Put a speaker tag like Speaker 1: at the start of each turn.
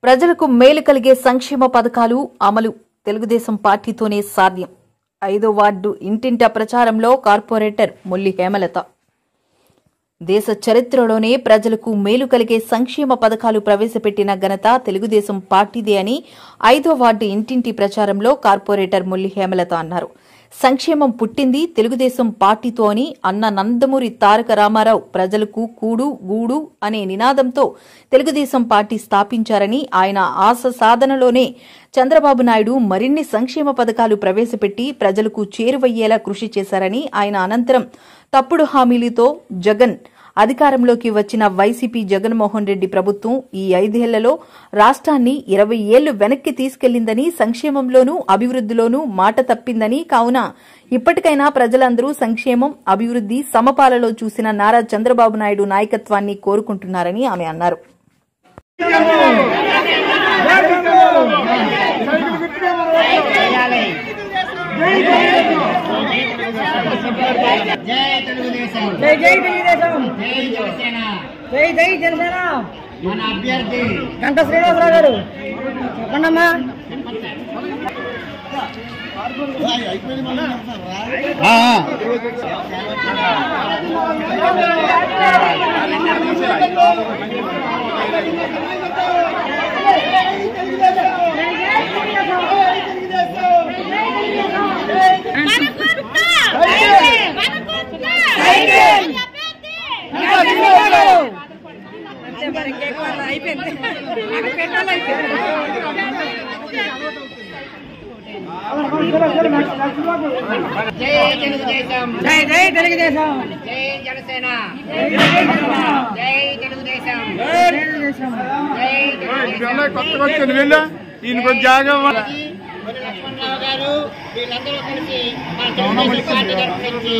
Speaker 1: ప్రజలకు మేలు కలిగే సంక్షేమ పథకాలు అమలు తెలుగుదేశం పార్టీతోనే సాధ్యం. 5వ వార్డు ఇంటింటా ప్రచారంలో కార్పొరేటర్ ముల్లి హేమలత. దేశ చరిత్రలోనే ప్రజలకు మేలు కలిగే సంక్షేమ పథకాలు ప్రవేశపెట్టిన ఘనత తెలుగుదేశం పార్టీదే అని 5వ వార్డు ఇంటింటి ప్రచారంలో కార్పొరేటర్ ముల్లి హేమలత అన్నారు. సంక్షేమం పుట్టింది తెలుగుదేశం పార్టీతో అని అన్న నందమూరి తారక రామారావు ప్రజలకు కూడు గూడు అనే నినాదంతో తెలుగుదేశం పార్టీ స్థాపించారని, ఆయన ఆశ సాధనలోనే చంద్రబాబు నాయుడు మరిన్ని సంక్షేమ పథకాలు ప్రవేశపెట్టి ప్రజలకు చేరువయ్యేలా కృషి చేశారని, ఆయన అనంతరం తప్పుడు హామీలతో జగన్ అధికారంలోకి వచ్చిన వైసీపీ జగన్మోహన్ రెడ్డి ప్రభుత్వం ఈ 5 ఏళ్లలో రాష్ట్రాన్ని 20 ఏళ్లు వెనక్కి తీసుకెళ్లిందని, సంక్షేమంలోనూ అభివృద్దిలోనూ మాట తప్పిందని, కావున ఇప్పటికైనా ప్రజలందరూ సంక్షేమం అభివృద్ది సమపాలలో చూసిన నారా చంద్రబాబు నాయుడు నాయకత్వాన్ని కోరుకుంటున్నారని ఆమె అన్నారు.
Speaker 2: జై తెలుగుదేశం,
Speaker 3: జై జై తెలుగుదేశం,
Speaker 2: జై జనసేన,
Speaker 3: జై జై జనసేన.
Speaker 2: మన అభ్యర్థి
Speaker 3: గంట శ్రీనివాసరావు గారు చెప్పండమ్మా.
Speaker 2: జై తెలుగుదేశం,
Speaker 3: జై జై తెలుగుదేశం,
Speaker 2: జై జనసేన, జై తెలుగుదేశం, జై లక్ష్మణరావు గారు వీళ్ళందరూ కలిసి మన తెలుగుదేశం పార్టీ తరఫు నుంచి